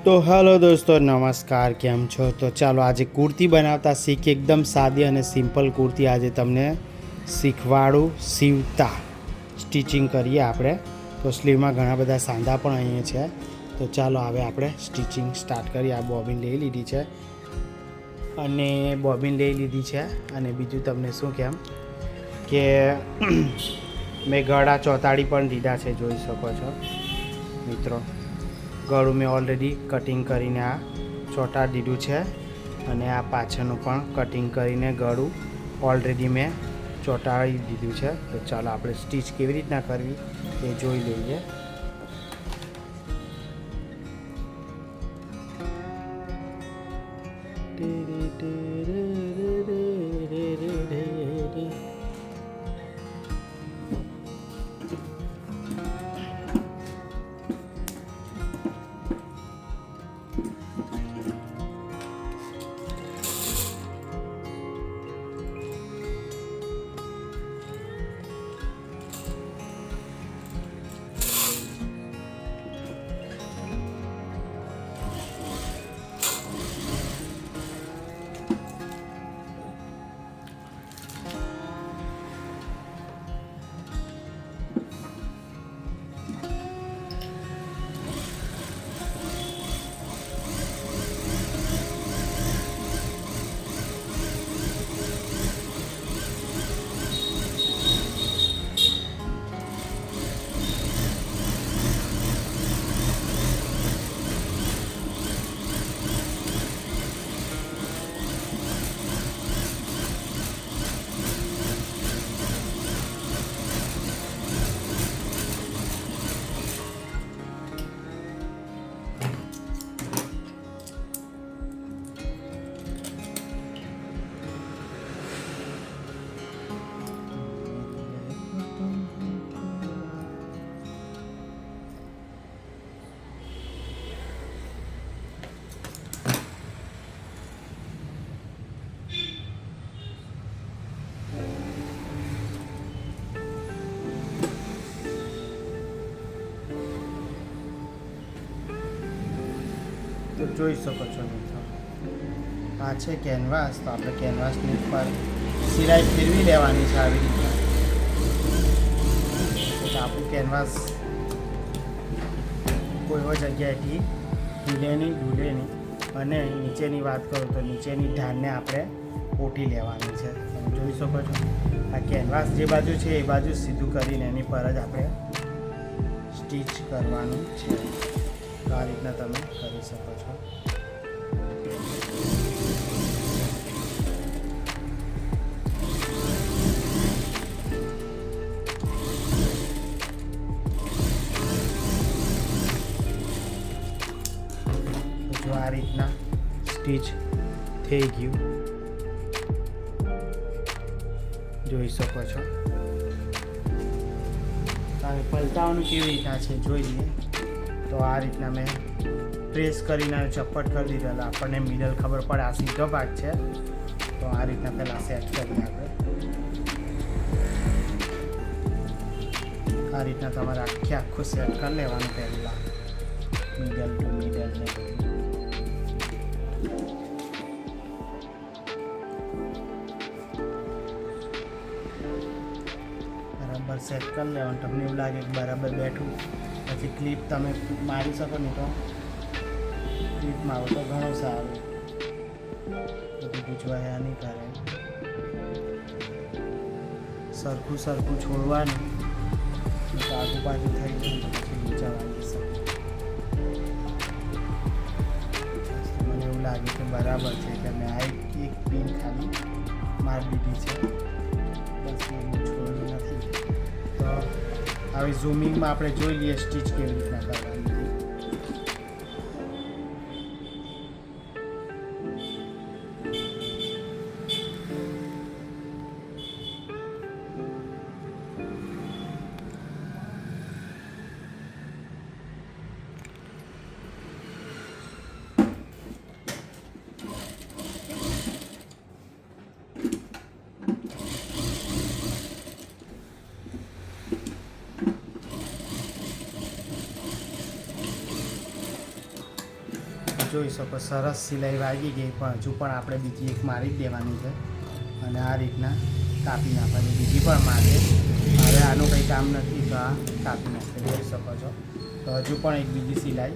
તો હેલો દોસ્તો નમસ્કાર, કેમ છો? તો ચાલો આજે કુર્તી બનાવતા શીખ. એકદમ સાદી અને સિમ્પલ કુર્તી આજે તમને શીખવાડું સીવતા. સ્ટિચિંગ કરીએ આપણે. તો સ્લીવમાં ઘણા બધા સાંધા પણ અહીંયા છે. તો ચાલો હવે આપણે સ્ટિચિંગ સ્ટાર્ટ કરીએ. આ બોબિન લઈ લીધી છે અને બીજું તમને શું કેમ કે મેં ગળા ચોંટાડી પણ દીધા છે, જોઈ શકો છો મિત્રો. ગળું મેં ઓલરેડી કટિંગ કરીને આ ચોંટાડી દીધું છે અને આ પાછળનું પણ કટિંગ કરીને ગળું ઓલરેડી મેં ચોંટાડી દીધું છે. તો ચાલો આપણે સ્ટીચ કેવી રીતના કરવી એ જોઈ લઈએ. તો જોઈ શકો છો મિત્રો, આ છે કેનવાસ. તો આપણે કેનવાસની ઉપર સિલાઈ ફેરવી લેવાની છે આવી રીતના. તો આપણું કેનવાસ કોઈ જગ્યાએથી ઢૂલે નહીં. અને નીચેની વાત કરું તો નીચેની ઢાળને આપણે ઓટી લેવાની છે. તમે જોઈ શકો છો આ કેનવાસ જે બાજુ છે એ બાજુ સીધું કરીને એની પર જ આપણે સ્ટીચ કરવાનું છે. તો આ રીતના તમે કરી શકો છો. જો આ રીતના સ્ટીચ થઈ ગયું, જોઈ શકો છો. હવે પલટાવાનું કેવી રીતના છે જોઈ લઈએ. તો આ રીતના મેં પ્રેસ કરીને ચપ્પટ કરી દીધો એટલે આપણને મિડલ ખબર પડે આ સીધો ભાગ છે. તો આ રીતના પહેલાં સેટ કરીએ આપણે. આ રીતના તમારે આખું સેટ કરી લેવાનું પહેલાં, મિડલ ટુ મિડલ ને બરાબર સેટ કરી લેવાનું. તમને એવું લાગે કે બરાબર બેઠું, પછી ક્લિપ તમે મારી શકો ને તો ક્લિપ મારો તો ઘણું સારું, બધું ગૂંચવાયા નહીં કરે. સરખું છોડવાનું, તો આગુ પાછું થઈ ગયું તો પછી ગૂંચવવાની છે. મને એવું લાગે કે બરાબર છે એટલે મેં આ એક પિન ખાલી મારી દીધી છે. બસ એવું છોડવું નથી. તો હવે ઝૂમિંગમાં આપણે જોઈ લઈએ સ્ટીચ કેવી રીતના કરવાની. જોઈ શકો સરસ સિલાઈ વાગી ગઈ, પણ હજુ પણ આપણે બીજી એક મારી જ દેવાની છે અને આ રીતના કાપી નાખવાની. બીજી પણ મારીએ. હવે આનું કંઈ કામ નથી તો આ કાપી નાખી જોઈ શકો છો. તો હજુ પણ એક બીજી સિલાઈ.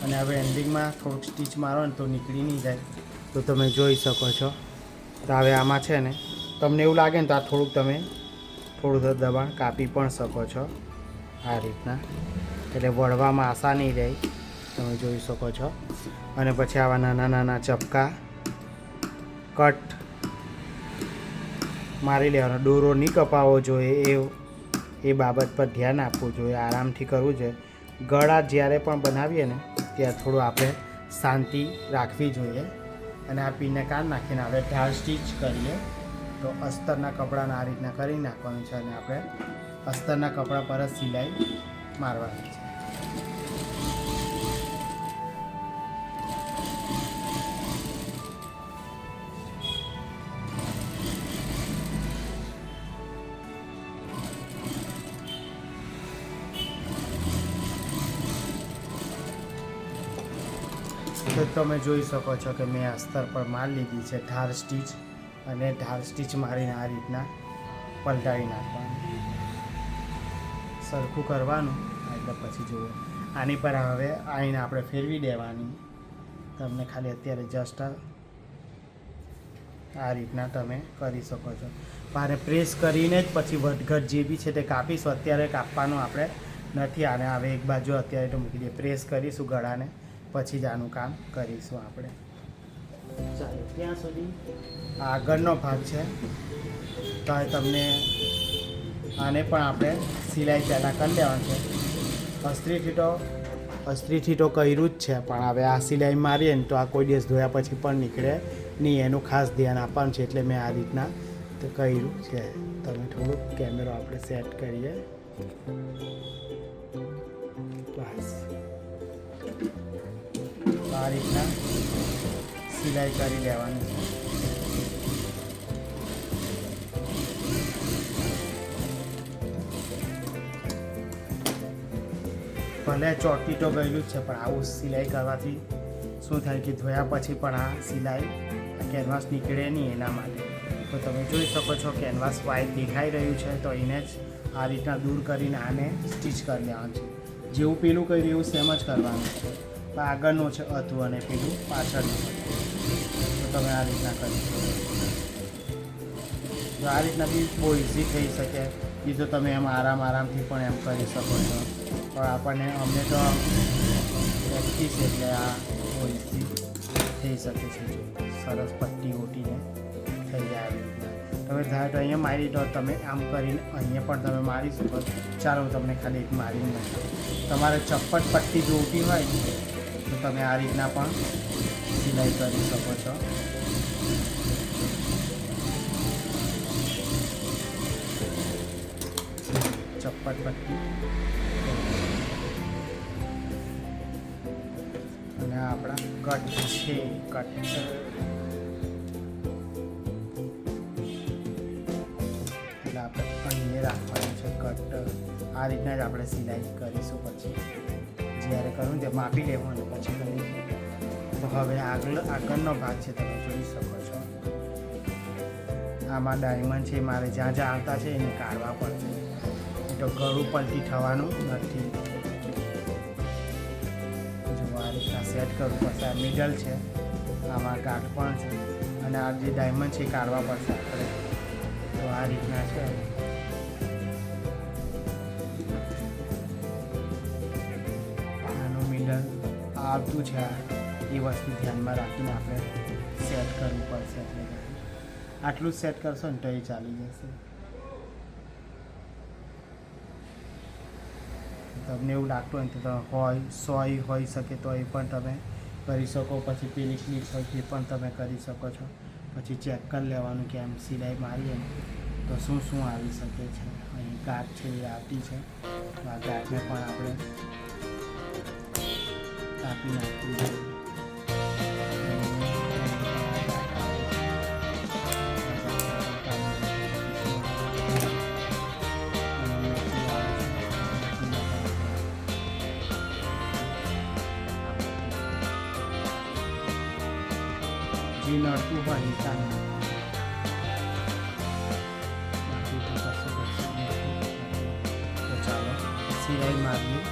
અને હવે એન્ડિંગમાં થોડુંક સ્ટીચ મારો ને તો નીકળી નહીં જાય. તો તમે જોઈ શકો છો. તો હવે આમાં છે ને તમને એવું લાગે ને તો આ થોડું દબાણ કાપી પણ શકો છો આ રીતના, એટલે વળવામાં આશા નહીં રહે. તમે જોઈ શકો છો. અને પછી આવા નાના નાના ચપકા કટ મારી લેવાનો. દોરો નહીં કપાવવો જોઈએ, એ બાબત પર ધ્યાન આપવું જોઈએ. આરામથી કરવું જોઈએ. ગળા જ્યારે પણ બનાવીએ ને ત્યારે થોડું આપણે શાંતિ રાખવી જોઈએ. અને આ પીને કાઢ નાખીને હવે ઢાળ સ્ટીચ કરીએ. તો અસ્તરના કપડાને આ રીતના કરી નાખવાનું છે અને આપણે અસ્તરના કપડા પર જ સિલાઈ મારવાની છે. તો તમે જોઈ શકો છો કે મેં અસ્તર પર માર લીધી છે ધાર સ્ટીચ, અને ધાર સ્ટીચ મારીને આ રીતના પલટાવી નાખવાનું, સરખું કરવાનું. એટલે પછી જુઓ આની પર હવે આવીને આપણે ફેરવી દેવાની. તમને ખાલી અત્યારે જસ્ટ આ રીતના તમે કરી શકો છો. મારે પ્રેસ કરીને જ પછી વધઘટ જે બી છે તે કાપીશું. અત્યારે કાપવાનું આપણે નથી. આને હવે એક બાજુ અત્યારે તો મૂકી દઈએ. પ્રેસ કરીશું ગળાને, પછી જ આનું કામ કરીશું આપણે. ચાલો ત્યાં સુધી આગળનો ભાગ છે. તો તમને આને પણ આપણે સિલાઈ પહેલાં કરી લેવાનું છે. અસ્ત્રીથી તો કર્યું જ છે, પણ હવે આ સિલાઈ મારીએ ને તો આ કોઈ દિવસ ધોયા પછી પણ નીકળે નહીં. એનું ખાસ ધ્યાન આપવાનું છે. એટલે મેં આ રીતના તો કર્યું છે. તમે થોડુંક કેમેરો આપણે સેટ કરીએ. બસ આ રીતના સિલાઈ કરી લેવાની છે. ભલે ચોટી તો ગયેલું જ છે, પણ આવું સિલાઈ કરવાથી શું થાય કે ધોયા પછી પણ આ સિલાઈ કેનવાસ નીકળે નહીં, એના માટે. તો તમે જોઈ શકો છો કેનવાસ વ્હાઇટ દેખાઈ રહ્યું છે, તો એને જ આ રીતના દૂર કરીને આને સ્ટીચ કરી લેવાનું છે. જેવું પેલું કર્યું એવું સેમ જ કરવાનું છે. આગળનું છે હતું અને પેલું પાછળનું હતું. તો તમે આ રીતના કરી શકો. તો આ રીતના બી બહુ ઇઝી થઈ શકે. બીજું તમે એમ આરામથી પણ એમ કરી શકો છો. પણ અમને તો પ્રેક્ટિસ એટલે આ બહુ ઇઝી થઈ શકે છે. સરસ પટ્ટી ઓટીને થઈ જાય આવી રીતના. તમે ધારો તો અહીંયા મારી તો તમે આમ કરીને અહીંયા પણ તમે મારી શકો. ચાલો હું તમને ખાલી એક મારીને મૂકું. તમારે ચપ્પટ પટ્ટી જોતી હોય તો તમે આ રીતના પણ સિલાઈ કરી શકો છો. ચપ્પટ પટ્ટી અને આપણા કટ છે. કટ એટલે આપણે અહીંયા રાખવાનું છે કટ. આ રીતના જ આપણે સિલાઈ કરીશું. પછી જ્યારે કરું તે માપી લેવાનું પછી કરીશું. તો હવે આગળનો ભાગ છે, તમે જોઈ શકો છો. આમાં ડાયમંડ છે, મારે જ્યાં જ્યાં આવતા છે એને કાઢવા પડશે. તો ગળું પલટી થવાનું નથી. જો આ રીતના સેટ કરવું પડશે. આ મિડલ છે, આમાં ગાંઠ પણ છે, અને આ જે ડાયમંડ છે એ કાઢવા પડશે આપણે. તો આ રીતના છે. આનું મિડલ આવતું છે, એ વસ્તુ ધ્યાનમાં રાખીને આપણે સેટ કરવું પડશે. એટલે આટલું જ સેટ કરશો ને તો એ ચાલી જશે. તમને એવું લાગતું હોય તો સોય હોઈ શકે તો એ પણ તમે કરી શકો. પછી પેલી ક્લિપ હોય તે પણ તમે કરી શકો છો. પછી ચેક કરી લેવાનું કે એમ સિલાઈ મારીએ ને તો શું શું આવી શકે છે. અહીં ગાંઠ છે એ આવતી છે, તો આ ગાંઠને પણ આપણે કાપી નાખવી જોઈએ. નડતું હોય એ કારણે બાકી તો કશું નથી. તો ચાલો સિલાઈ મારીએ.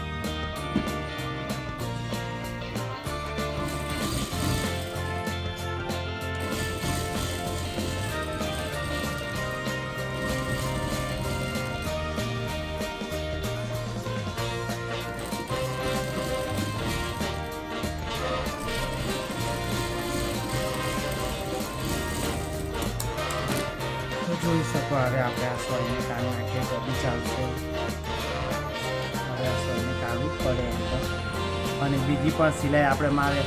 જોઈ શકો હવે આપણે આ સોયને કાઢી નાખીએ તો બી ચાલશે. હવે આ સોયને કાઢવું જ પડે એમ તો. અને બીજી પણ સિલાઈ આપણે મારે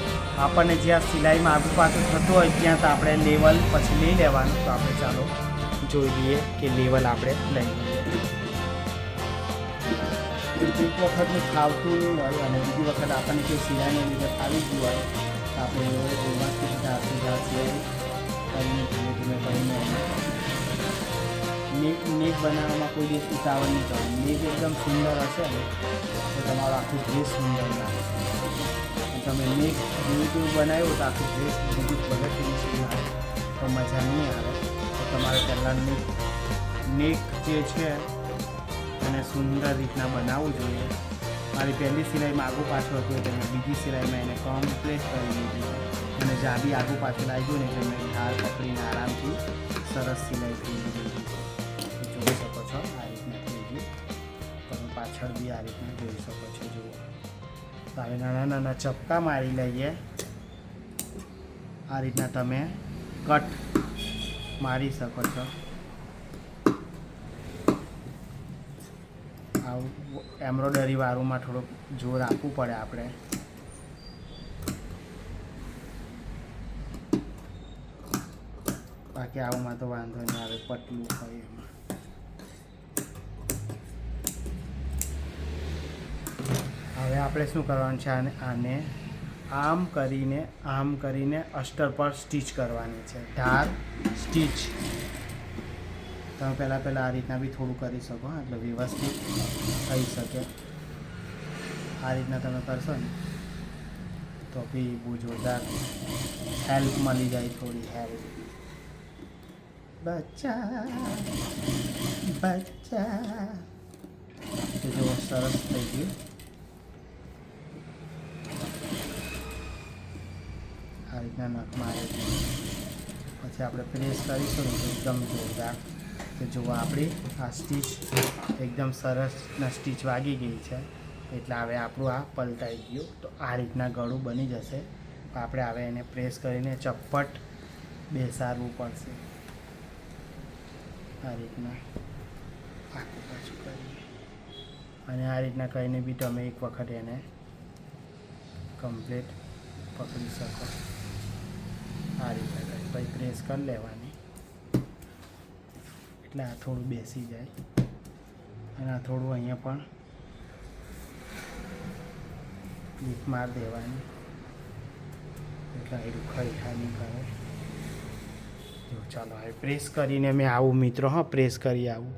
આપણને જ્યાં સિલાઈમાં આગુ પાછું થતું હોય ત્યાં તો આપણે લેવલ પછી લઈ લેવાનું. તો આપણે ચાલો જોઈ લઈએ કે લેવલ આપણે લઈ લઈએ. એક વખતનું ખાવતું નહીં હોય અને બીજી વખત આપણને કોઈ સિલાઈને લીધે ફાવી ગયું હોય તો આપણે વ્યવસ્થિત સિલાઈ કરીને ધીમે ધીમે કરીને નેક બનાવવામાં કોઈ દિવસ ઉતાવળ નહીં કરવાની. નેક એકદમ સુંદર હશે ને તો તમારો આખું ડ્રેસ સુંદર લાગશે. તમે નેક જેવું બનાવ્યું તો આખું ડ્રેસ બીજું ભલે ફિનિશિંગ આવે તો મજા નહીં આવે. તો તમારે પહેલાં નેક જે છે એને સુંદર રીતના બનાવવું જોઈએ. મારી પહેલી સિલાઈમાં આગું પાછું હતું એટલે મેં બીજી સિલાઈમાં એને કમ્પ્લીટ કરી દીધી. અને જ્યાં બી આગું પાછું લાગ્યું ને એટલે મેં ઢાળ પકડીને આરામથી સરસ સિલાઈ થઈ દીધી. જોઈ શકો છો આ રીતના થઈ ગયું. તમે પાછળ બી આ રીતના જોઈ શકો છો. જુઓ તો હવે નાના નાના ચપકા મારી લઈએ. આ રીતના તમે કટ મારી શકો છો. આવું એમ્બ્રોઇડરી વાળુંમાં થોડુંક જોર આપવું પડે આપણે. બાકી આવુંમાં તો વાંધો નહીં આવે, પતલું હોય એમાં. હવે આપણે શું કરવાનું છે, આને આમ કરીને અસ્ટર પર સ્ટીચ કરવાની છે. ધાર સ્ટીચ તમે પહેલાં આ રીતના બી થોડું કરી શકો એટલે વ્યવસ્થિત થઈ શકે. આ રીતના તમે કરશો ને તો બી બહુ જોરદાર હેલ્પ મળી જાય, થોડી હેલ્પ. બચ્ચા તો જો સરસ થઈ ગયું. આ રીતના નખમાં આવે પછી આપણે પ્રેસ કરીશું ને એકદમ જોરદાર. તો જુઓ આપણી આ સ્ટીચ એકદમ સરસના સ્ટીચ વાગી ગઈ છે એટલે હવે આપણું આ પલટાઈ ગયું. તો આ રીતના ગળું બની જશે. આપણે હવે એને પ્રેસ કરીને ચપ્પટ બેસાડવું પડશે. આ રીતના આખું પાછું કરીએ અને આ રીતના કહીને બી તમે એક વખત એને કમ્પ્લીટ પકડી શકો. આ રીતના કરી પછી પ્રેસ કરી લેવાની એટલે આ થોડું બેસી જાય. અને આ થોડું અહીંયા પણ લીફ માર દેવાની એટલે એ ખરીખા નહીં કરે. જો ચાલો હવે પ્રેસ કરીને મેં આવું મિત્રો, હા પ્રેસ કરી આવું.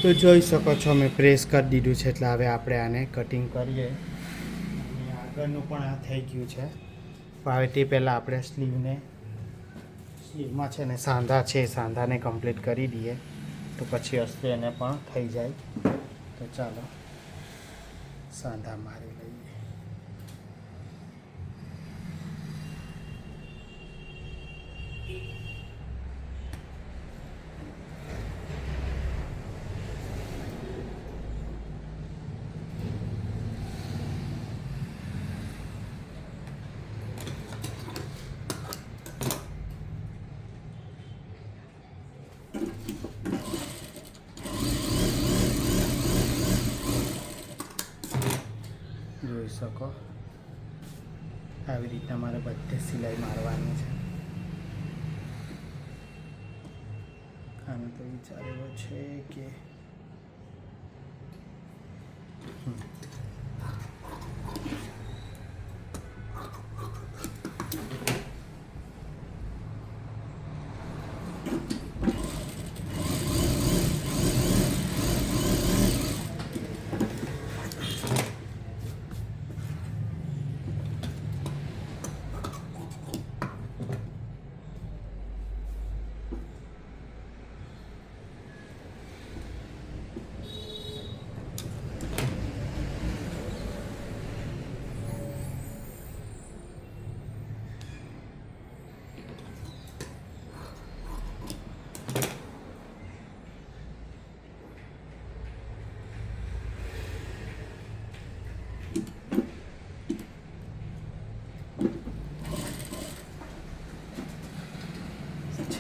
તો જોઈ શકો છો મેં પ્રેસ કરી દીધું છે એટલે હવે આપણે આને કટિંગ કરીએ. અને આગળનું પણ આ થઈ ગયું છે. હવે તે પહેલાં આપણે સ્લીવમાં છે ને સાંધા છે, સાંધાને કમ્પ્લીટ કરી દઈએ તો પછી અસ્તે એને પણ થઈ જાય. તો ચાલો સાંધા મારી લઈએ. જોઈ શકો આવી રીતના મારે બધે સિલાઈ મારવાની છે. આને તો વિચાર એવો છે કે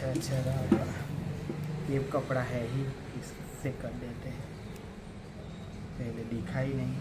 अच्छा रहा, ये कपड़ा है ही, इससे कर देते हैं, पहले दिखाई नहीं।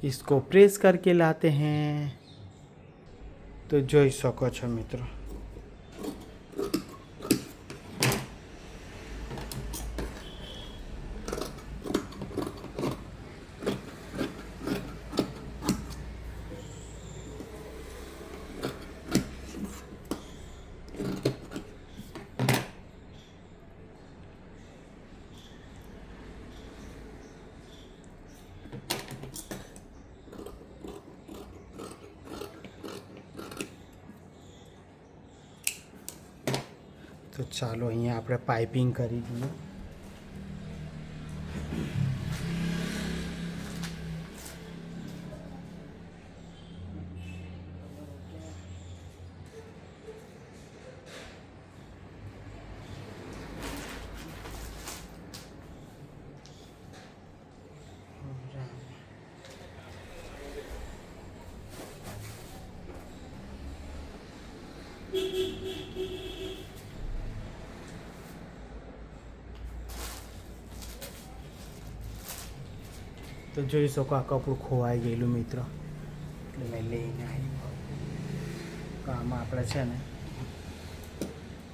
इसको प्रेस करके लाते हैं तो જોઈ શકો છો મિત્રો। તો ચાલો અહીંયા આપણે પાઇપિંગ કરી દઈએ। તો જોઈ શકો આ કપડું ખોવાઈ ગયેલું મિત્રો, એટલે મેં લઈને આવ્યો। તો આમાં આપણે છે ને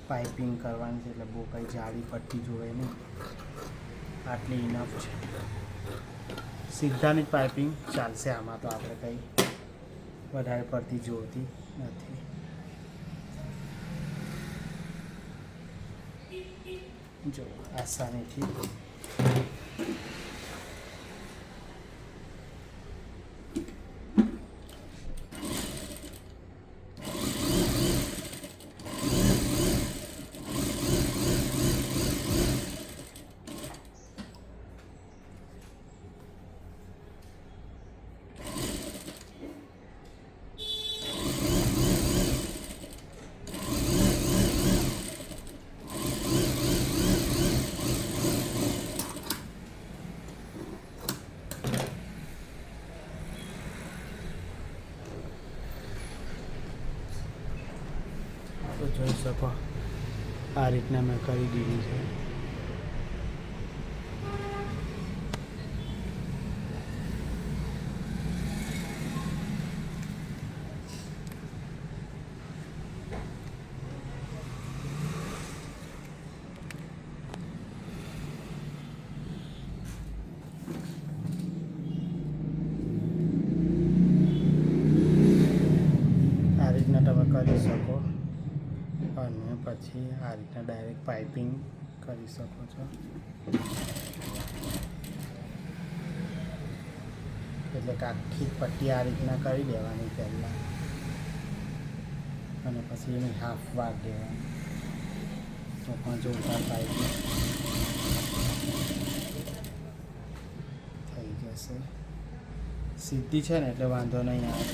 પાઇપિંગ કરવાની છે, એટલે બહુ કંઈ જાડી પટ્ટી જોવે નહીં, આટલી ઇનફ છે। સીધાની જ પાઇપિંગ ચાલશે આમાં, તો આપણે કંઈ વધારે પડતી જોતી નથી। જો આસાનીથી તો જોઈ શકો આ રીતના મેં કરી દીધી છે। આ રીતના તમે કરી શકો, અને પછી આ રીતના ડાયરેક્ટ પાઇપિંગ કરી શકો છો। એટલે કે આખી પટ્ટી આ રીતના કરી દેવાની પહેલાં, અને પછી એની હાફ વાર દેવાની, તો પણ જોરદાર પાઇપિંગ થઈ જશે। સીધી છે ને એટલે વાંધો નહીં આવે।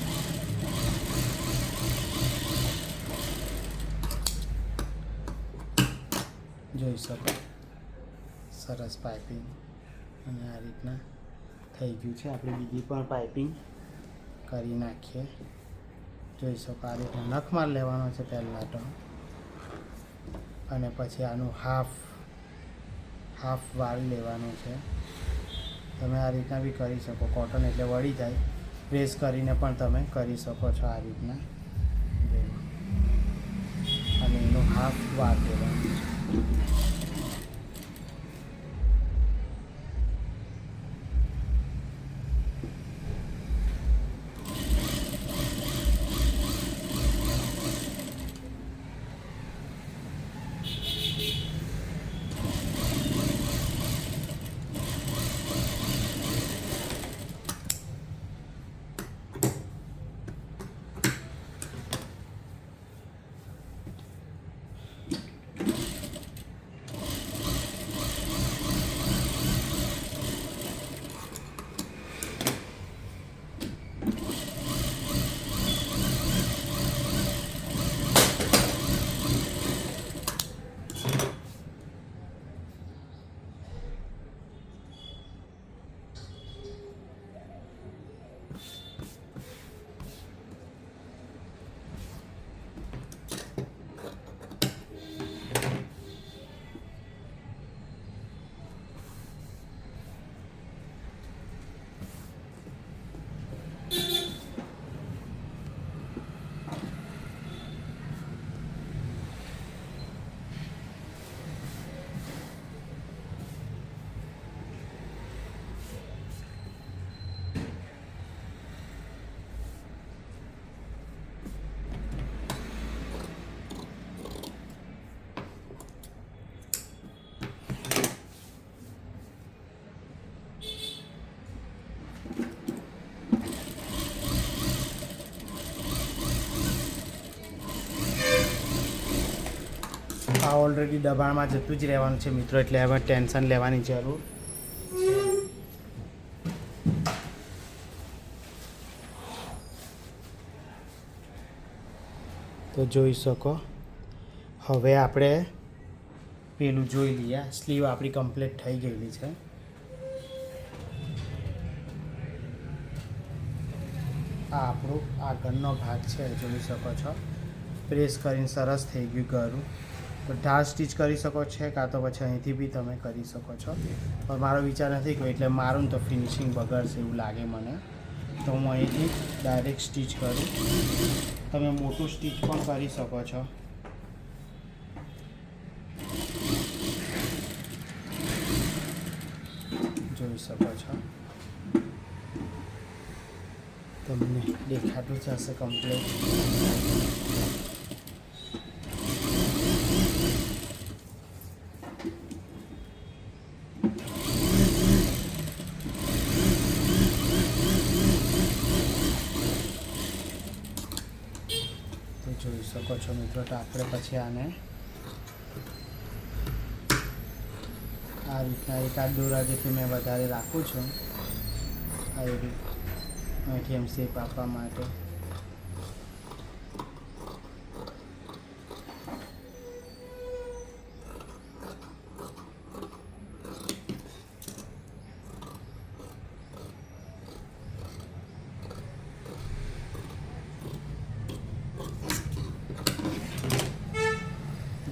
જોઈ શકો સરસ પાઇપિંગ, અને આ રીતના થઈ ગયું છે। આપણે બીજી પણ પાઇપિંગ કરી નાખીએ। જોઈ શકો આ રીતના નખમાર લેવાનો છે પહેલાં તો, અને પછી આનું હાફ વાળ લેવાનું છે। તમે આ રીતના બી કરી શકો, કોટન એટલે વળી જાય, પ્રેસ કરીને પણ તમે કરી શકો છો આ રીતના। અને એનું હાફ વાળ લેવાનું છે। આ ઓલરેડી દબાણમાં જતું જ રહેવાનું છે મિત્રો, એટલે હવે ટેન્શન લેવાની જરૂર તો જોઈ શકો. હવે આપણે પેલું જોઈ લઈએ. સ્લીવ આપણી કમ્પ્લીટ થઈ ગયેલી છે. આ આપણું આગળનો ભાગ છે, જોઈ શકો છો. પ્રેસ કરીને સરસ થઈ ગયું ગળું. તો ઢાળ સ્ટીચ કરી શકો છો, કાં તો પછી અહીંથી બી તમે કરી શકો છો. પણ મારો વિચાર નથી કે એટલે મારું તો ફિનિશિંગ બગડશે એવું લાગે મને, તો હું અહીંથી ડાયરેક્ટ સ્ટીચ કરું. તમે મોટું સ્ટીચ પણ કરી શકો છો. જોઈ શકો છો, તમને દેખાતું જ હશે કમ્પ્લીટ. જોઈ શકો છો મિત્રો. તો આપણે પછી આને આ રીતના એકાદ દોરા જેટલી મેં વધારે રાખું છું, આવી રીત અહીંથી એમ શેપ આપવા માટે.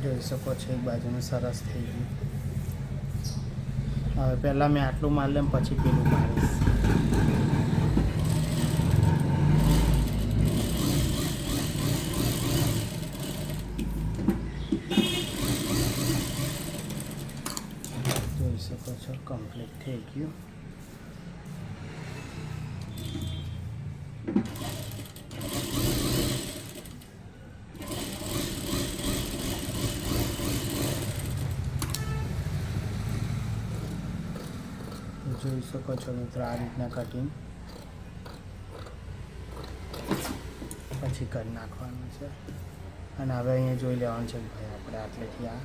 જોઈ શકો છો એક બાજુનું સરસ થઈ ગયું. હવે પહેલાં મેં આટલું માર લેમ, પછી પેલું મારીશ. જોઈ શકો છો કમ્પ્લીટ થઈ ગયું. જોઈ શકો છો મિત્રો આ રીતના કટિંગ પછી કરી નાખવાનું છે. અને હવે અહીંયા જોઈ લેવાનું છે ભાઈ આપણે આટલેથી આ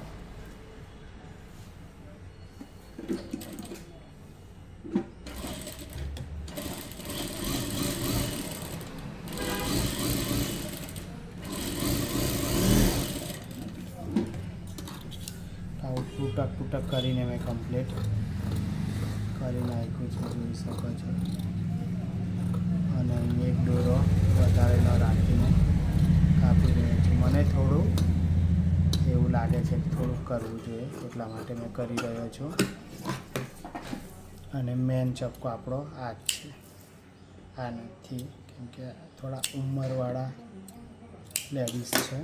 આવું તૂટક કરીને મેં કમ્પ્લીટ કરી નાખ્યું છે, જોઈ શકો છો. અને અહીં એક દોરો વધારે ન રાખીને કાપી રહ્યો છું. મને થોડું એવું લાગે છે કે થોડુંક કરવું જોઈએ, એટલા માટે મેં કરી રહ્યો છું. અને મેન ચપ્પો આપણો આ જ છે, આ નથી, કેમ કે થોડા ઉંમરવાળા લેડીઝ છે.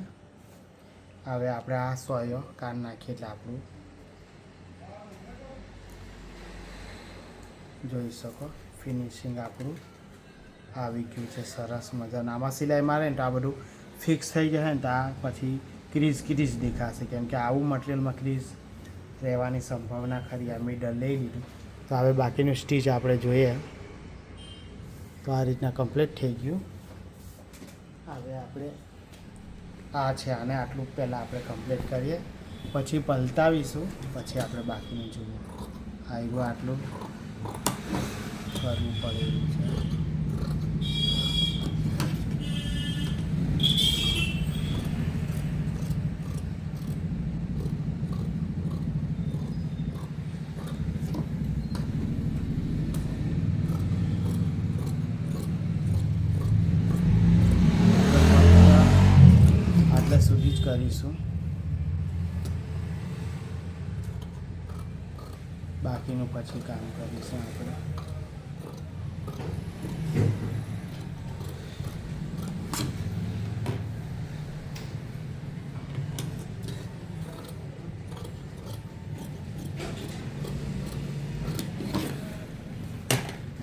હવે આપણે આ સોયો કાન નાખીએ એટલે આપણું જોઈ શકો ફિનિશિંગ આપણું આવી ગયું છે સરસ મજાનું. આમાં સિલાઈ મારે ને તો આ બધું ફિક્સ થઈ જશે ને તો આ પછી ક્રીઝ દેખાશે, કેમ કે આવું મટીરિયલમાં ક્રીઝ રહેવાની સંભાવના ખરી. આ મિડલ લઈ લીધું. તો હવે બાકીનું સ્ટીચ આપણે જોઈએ. તો આ રીતના કમ્પ્લીટ થઈ ગયું. હવે આપણે આ છે, આને આટલું પહેલાં આપણે કમ્પ્લીટ કરીએ, પછી પલટાવીશું, પછી આપણે બાકીનું જોઈએ. આવ્યું આટલું કરવું પડે એવું છે. આટલા સુધી જ કરીશું, બાકીનું પછી કામ કરીશું આપણે.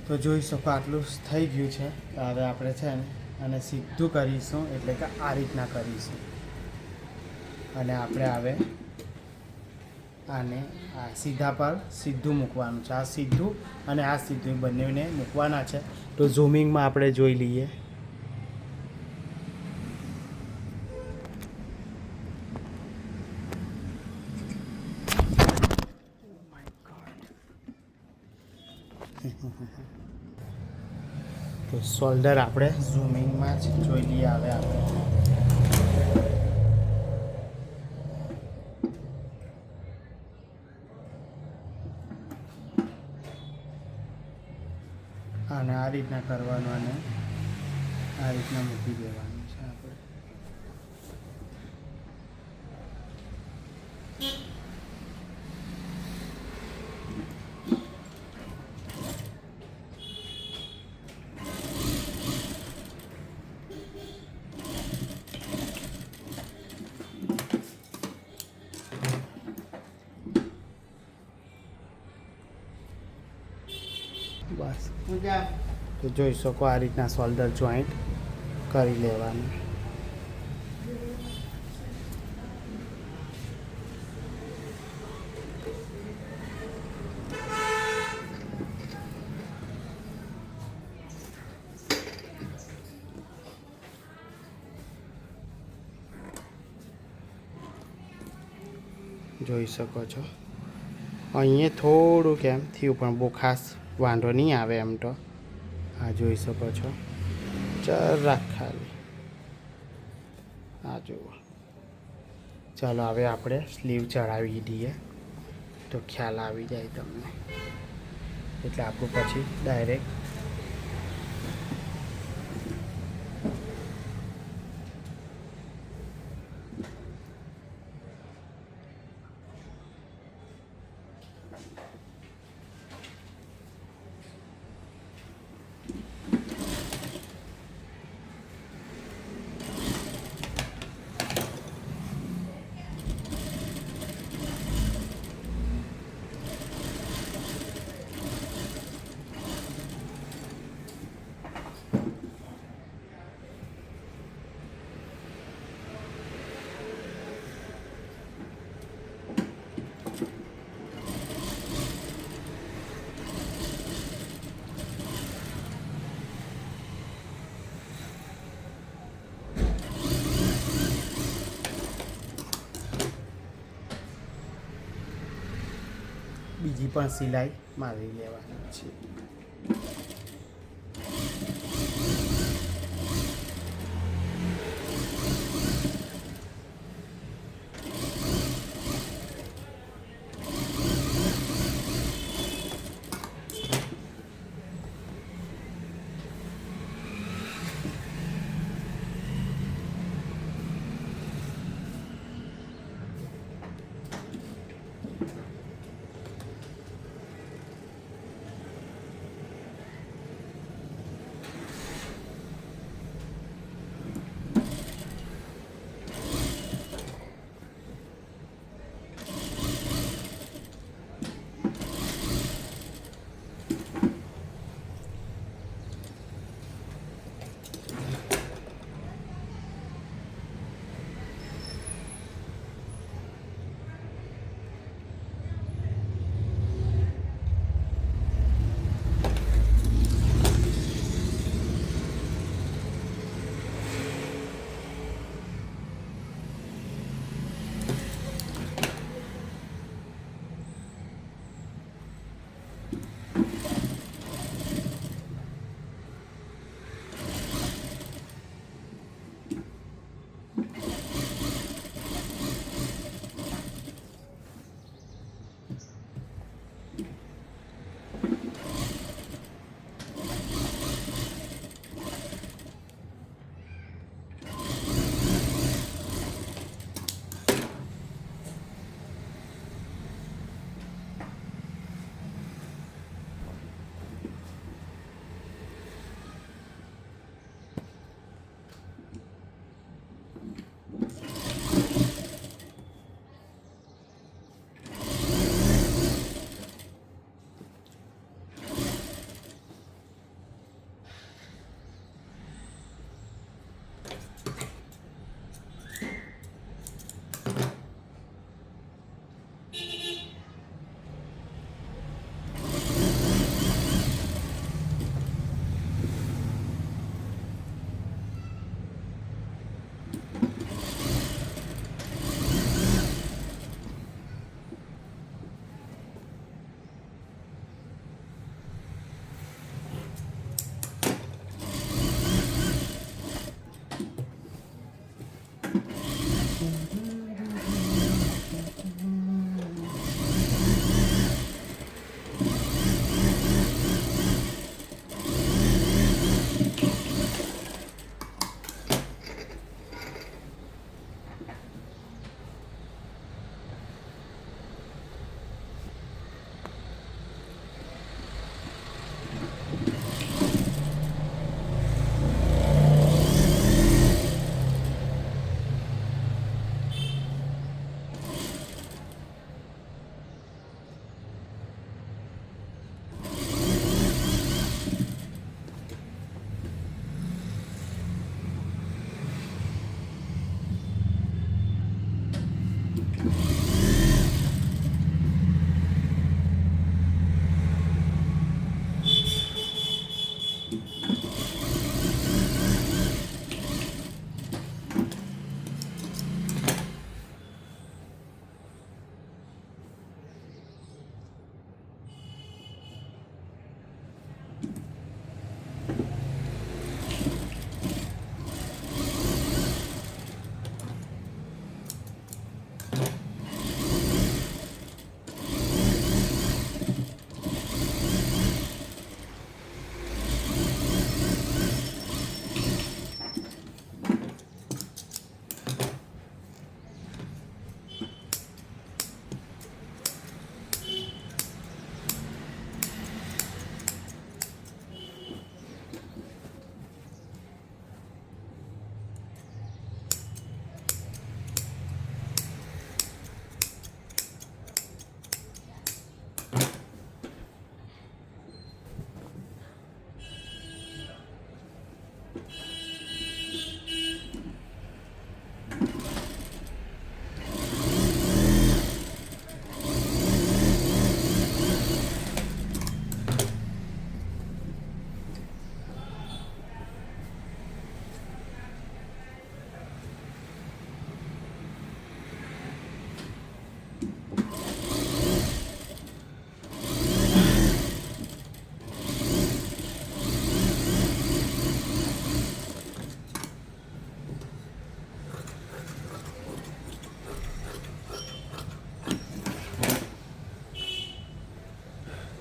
તો જોઈ શકો આટલું થઈ ગયું છે. તો હવે આપણે છે ને અને સીધું કરીશું, એટલે કે આ રીતના કરીશું. અને આપણે હવે આને આ સીધા પર સીધું મૂકવાનું છે. આ સીધું અને આ સીધું બંનેને મૂકવાના છે. તો ઝૂમિંગમાં આપણે જોઈ લઈએ. તો શોલ્ડર આપણે ઝૂમિંગમાં જ જોઈ લઈએ. આવે આપણે અને આ રીતના કરવાનું અને આ રીતના મૂકી દેવાનું છે આપણે. બસ તો જોઈ શકો આ રીતના શોલ્ડર જોઈન્ટ કરી લેવાનું. જોઈ શકો છો અહીંયા થોડુંક એમ થયું પણ બહુ ખાસ વાંધો નહીં આવે એમ તો. આ જોઈ શકો છો જરાક ખાલી આ જુઓ. ચાલો હવે આપણે સ્લીવ ચડાવી દઈએ તો ખ્યાલ આવી જાય તમને. એટલે આપણું પછી ડાયરેક્ટ બીજી પણ સિલાઈ મારી લેવાની છે.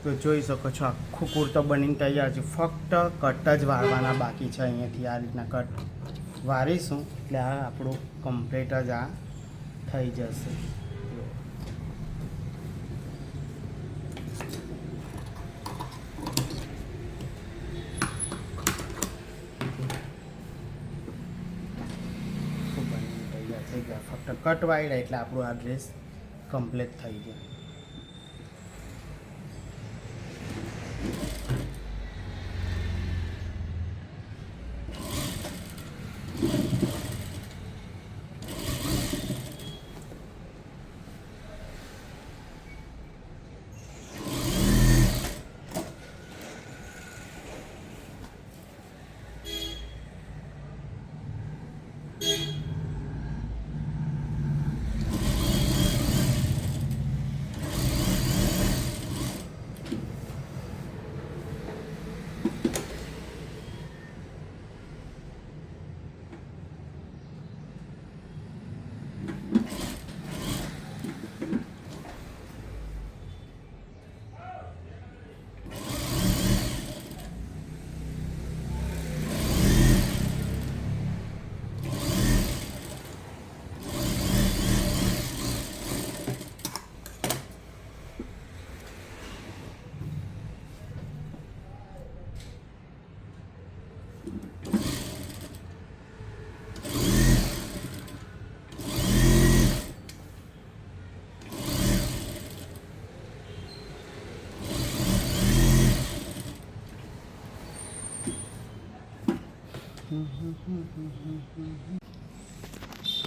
તો જોઈ શકો છો આખું કુર્તો બનીને તૈયાર છે. ફક્ત કટ જ વાળવાના બાકી છે. અહીંયાથી આ રીતના કટ વાળીશું એટલે આ આપણું કમ્પ્લીટ જ આ થઈ જશે. તૈયાર થઈ ગયા. ફક્ત કટ વાળ્યા એટલે આપણું આ ડ્રેસ કમ્પ્લીટ થઈ ગયો.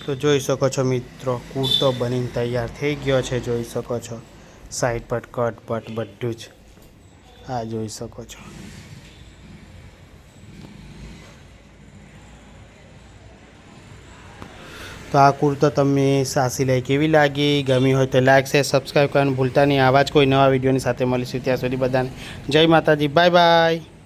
તો જોઈ શકો છો મિત્રો, કુર્તો બનીને તૈયાર થઈ ગયો છે. જોઈ શકો છો સાઈડ પર કટ પટ બધું જ આ જોઈ શકો છો. તો આ કુર્તો તમે સાસી લઈ કેવી લાગી, ગમી હોય તો લાઈક શેર સબસ્ક્રાઈબ કરવાનું ભૂલતા નહીં. આવા જ કોઈ નવા વિડીયોની સાથે મળીશું. ત્યાં સુધી બધાને જય માતાજી, બાય બાય.